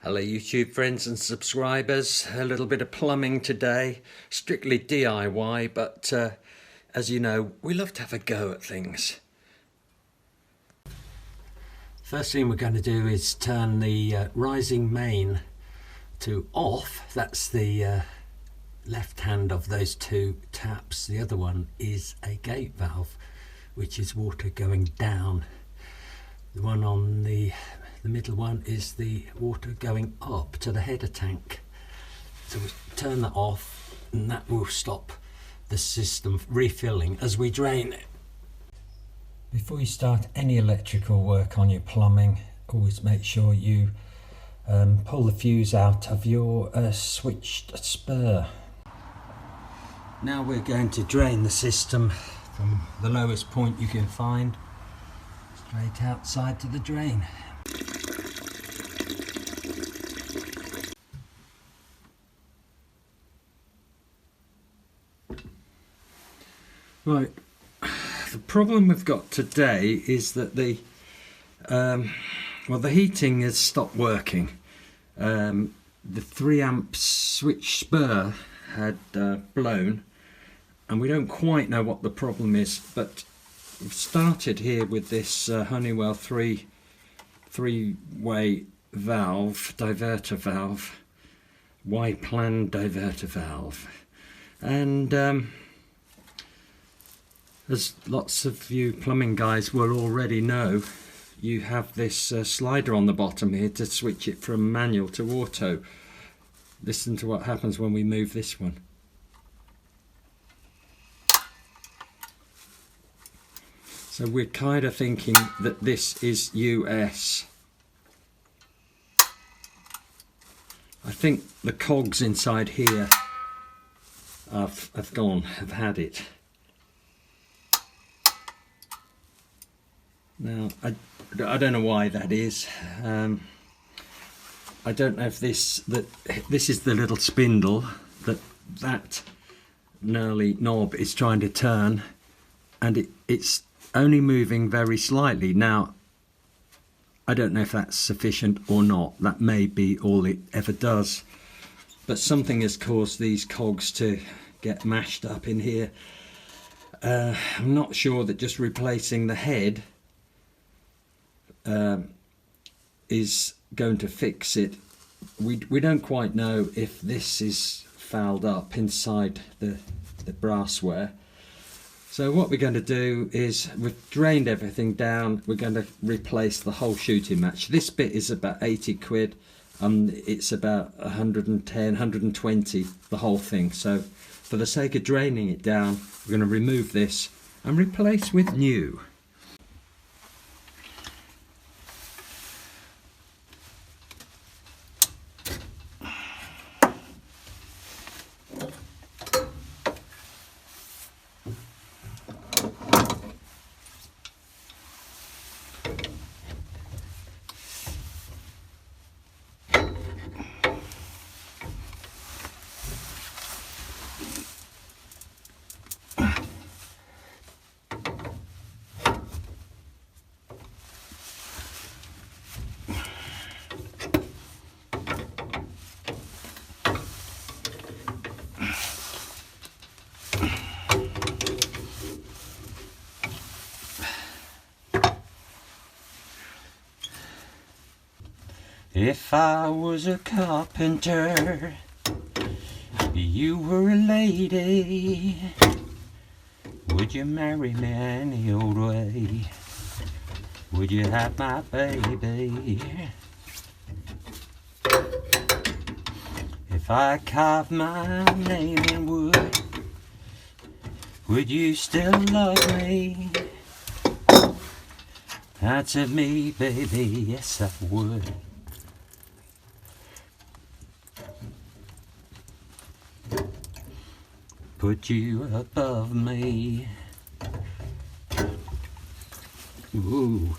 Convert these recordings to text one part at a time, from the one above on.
Hello YouTube friends and subscribers, a little bit of plumbing today, strictly DIY, but as you know, we love to have a go at things. First thing we're going to do is turn the rising main to off. That's the left hand of those two taps. The other one is a gate valve, which is water going down. The one on the middle one is the water going up to the header tank. So we turn that off and that will stop the system refilling as we drain it. Before you start any electrical work on your plumbing, always make sure you pull the fuse out of your switched spur. Now we're going to drain the system from the lowest point you can find straight outside to the drain. Right, the problem we've got today is that the heating has stopped working. The 3 amp switch spur had blown, and we don't quite know what the problem is, but we've started here with this Honeywell three-way valve, diverter valve, Y-plan diverter valve, and as lots of you plumbing guys will already know, you have this slider on the bottom here to switch it from manual to auto. Listen to what happens when we move this one. So we're kind of thinking that this is US. I think the cogs inside here have had it. Now, I don't know why that is. I don't know if this is the little spindle that gnarly knob is trying to turn, and it's only moving very slightly. Now, I don't know if that's sufficient or not. That may be all it ever does. But something has caused these cogs to get mashed up in here. I'm not sure that just replacing the head is going to fix it. We don't quite know if this is fouled up inside the brassware. So what we're going to do is, we've drained everything down, we're going to replace the whole shooting match. This bit is about 80 quid, it's about 110, 120, the whole thing. So for the sake of draining it down, we're going to remove this and replace with new. If I was a carpenter, you were a lady, would you marry me any old way? Would you have my baby? If I carved my name in wood, would you still love me? Answer me, baby, yes I would. Put you above me. Ooh.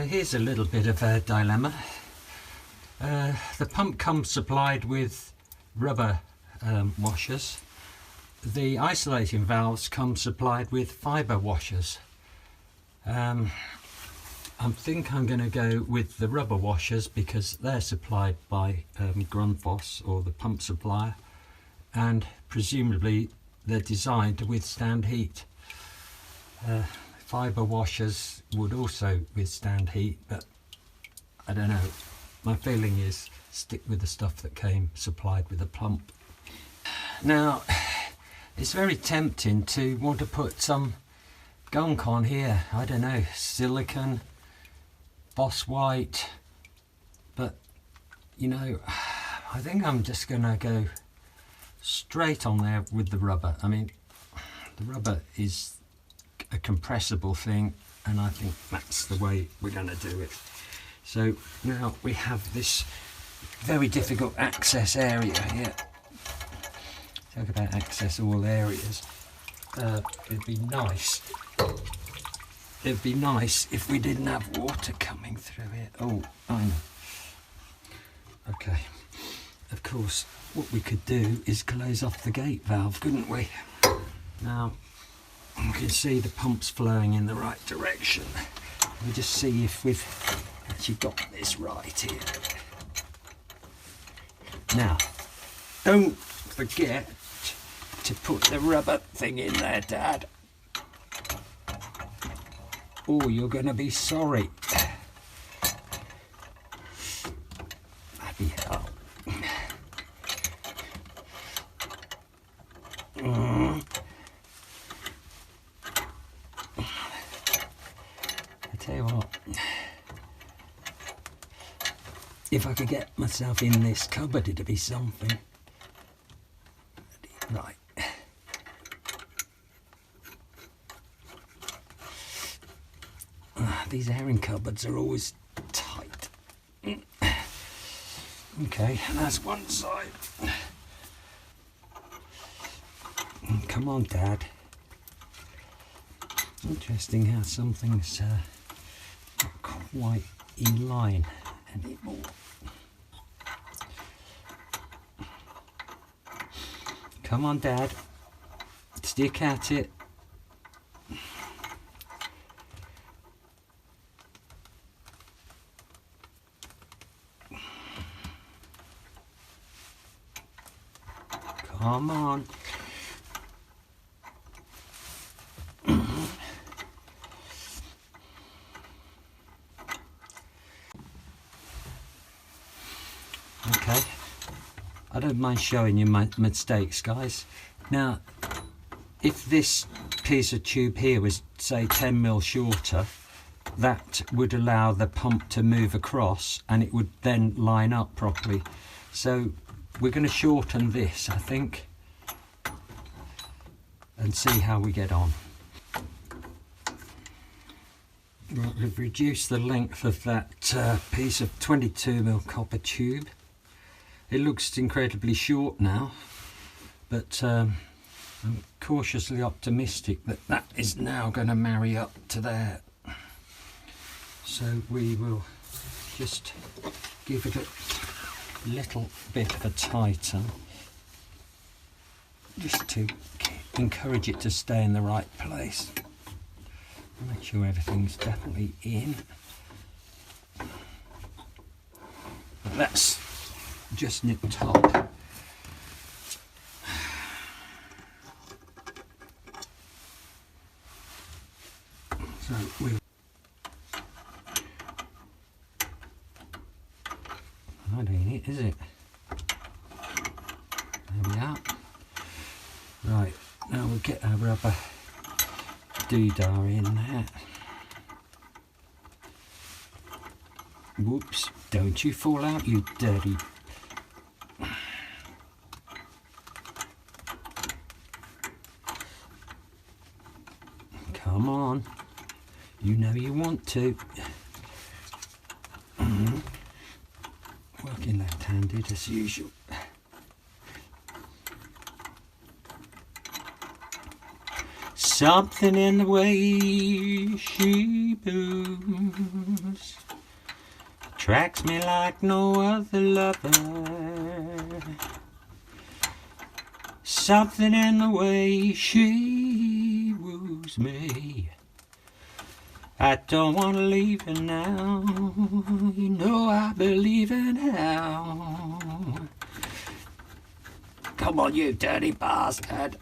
here's a little bit of a dilemma. The pump comes supplied with rubber washers. The isolating valves come supplied with fibre washers. I think I'm going to go with the rubber washers because they're supplied by Grundfos, or the pump supplier, and presumably they're designed to withstand heat. Fibre washers would also withstand heat, but I don't know. My feeling is stick with the stuff that came supplied with the pump. Now, it's very tempting to want to put some gunk on here. I don't know, silicon, Boss White, but you know, I think I'm just gonna go straight on there with the rubber. I mean, the rubber is a compressible thing, and I think that's the way we're gonna do it. So now we have this very difficult access area here. Talk about access all areas. It'd be nice if we didn't have water coming through it. Oh, I know. Okay, of course, what we could do is close off the gate valve, couldn't we? Now, you can see the pump's flowing in the right direction. Let me just see if we've actually got this right here. Now, don't forget to put the rubber thing in there, Dad, or you're going to be sorry. Bloody hell. I tell you what, if I could get myself in this cupboard, it'd be something. Right. These airing cupboards are always tight. Okay, that's one side. Come on, Dad. Interesting how something's not quite in line anymore. Come on, Dad. Stick at it. Come on. Okay. I don't mind showing you my mistakes, guys. Now, if this piece of tube here was, say, 10mm shorter, that would allow the pump to move across and it would then line up properly. So we're going to shorten this, I think, and see how we get on. Right, we've reduced the length of that piece of 22mm copper tube. It looks incredibly short now, but I'm cautiously optimistic that that is now going to marry up to there. So we will just give it a little bit of a tighten, just to encourage it to stay in the right place. Make sure everything's definitely in. But that's just nip top. So we'll that ain't it, is it? There we are. Right, now we'll get our rubber doodah in there. Whoops, don't you fall out, you dirty. Come on, you know you want to. Working left-handed as usual. Something in the way she moves attracts me like no other lover. Something in the way she woos me. I don't want to leave her now. You know I believe in hell. Come on, you dirty bastard.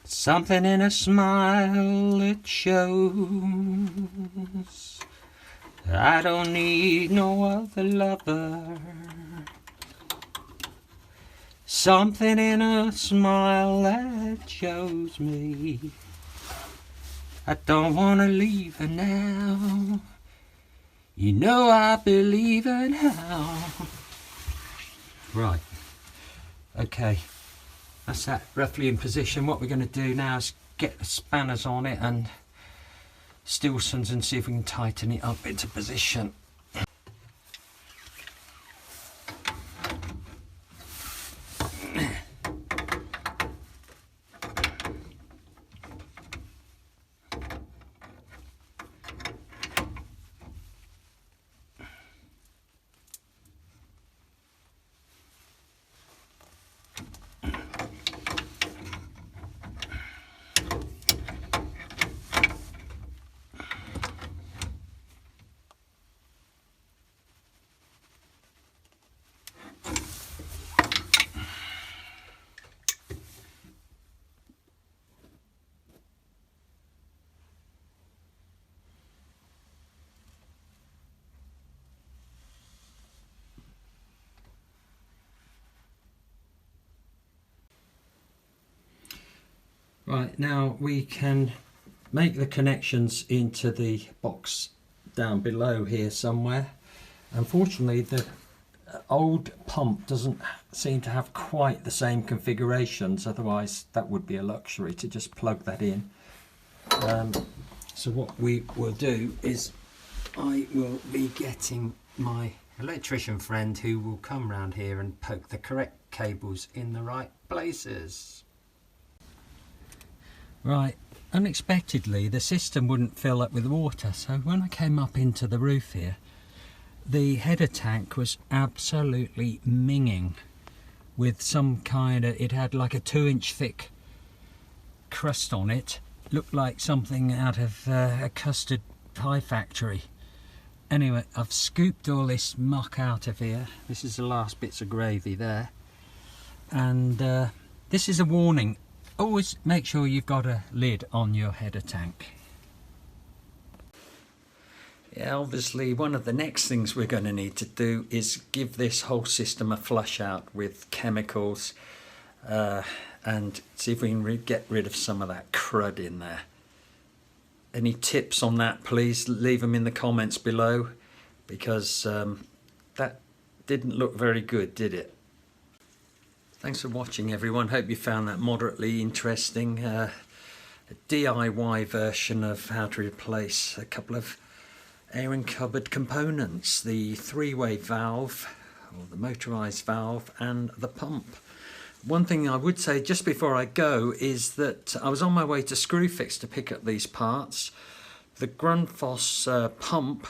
Something in a smile it shows I don't need no other lover. Something in a smile that shows me I don't want to leave her now. You know I believe in hell. Right, okay. That's that roughly in position. What we're going to do now is get the spanners on it and Stilsons and see if we can tighten it up into position. Right, now we can make the connections into the box down below here somewhere. Unfortunately, the old pump doesn't seem to have quite the same configurations, otherwise that would be a luxury to just plug that in. So what we will do is I will be getting my electrician friend who will come round here and poke the correct cables in the right places. Right, unexpectedly the system wouldn't fill up with water, so when I came up into the roof here, the header tank was absolutely minging with some kind of, it had like a 2-inch thick crust on it, looked like something out of a custard pie factory. Anyway, I've scooped all this muck out of here. This is the last bits of gravy there, and this is a warning. Always make sure you've got a lid on your header tank. Yeah, obviously one of the next things we're going to need to do is give this whole system a flush out with chemicals and see if we can get rid of some of that crud in there. Any tips on that, please leave them in the comments below, because that didn't look very good, did it? Thanks for watching, everyone. Hope you found that moderately interesting. A DIY version of how to replace a couple of airing cupboard components, the 3-way valve, or the motorised valve, and the pump. One thing I would say just before I go is that I was on my way to Screwfix to pick up these parts. The Grundfos pump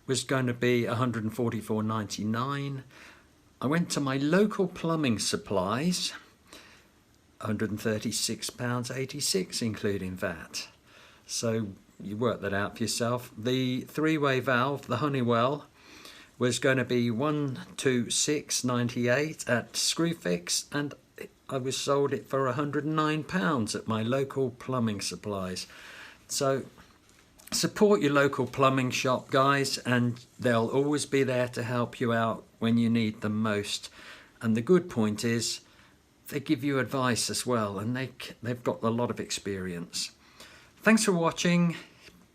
was going to be $144.99. I went to my local plumbing supplies, £136.86 including VAT. So you work that out for yourself. The 3-way valve, the Honeywell, was going to be £126.98 at Screwfix, and I was sold it for £109 at my local plumbing supplies. So support your local plumbing shop, guys, and they'll always be there to help you out when you need them most. And the good point is they give you advice as well, and they've got a lot of experience. Thanks for watching.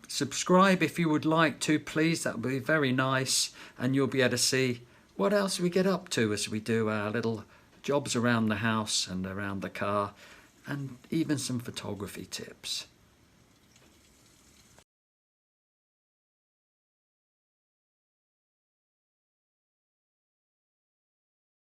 Subscribe if you would like to, please. That would be very nice, and you'll be able to see what else we get up to as we do our little jobs around the house and around the car, and even some photography tips.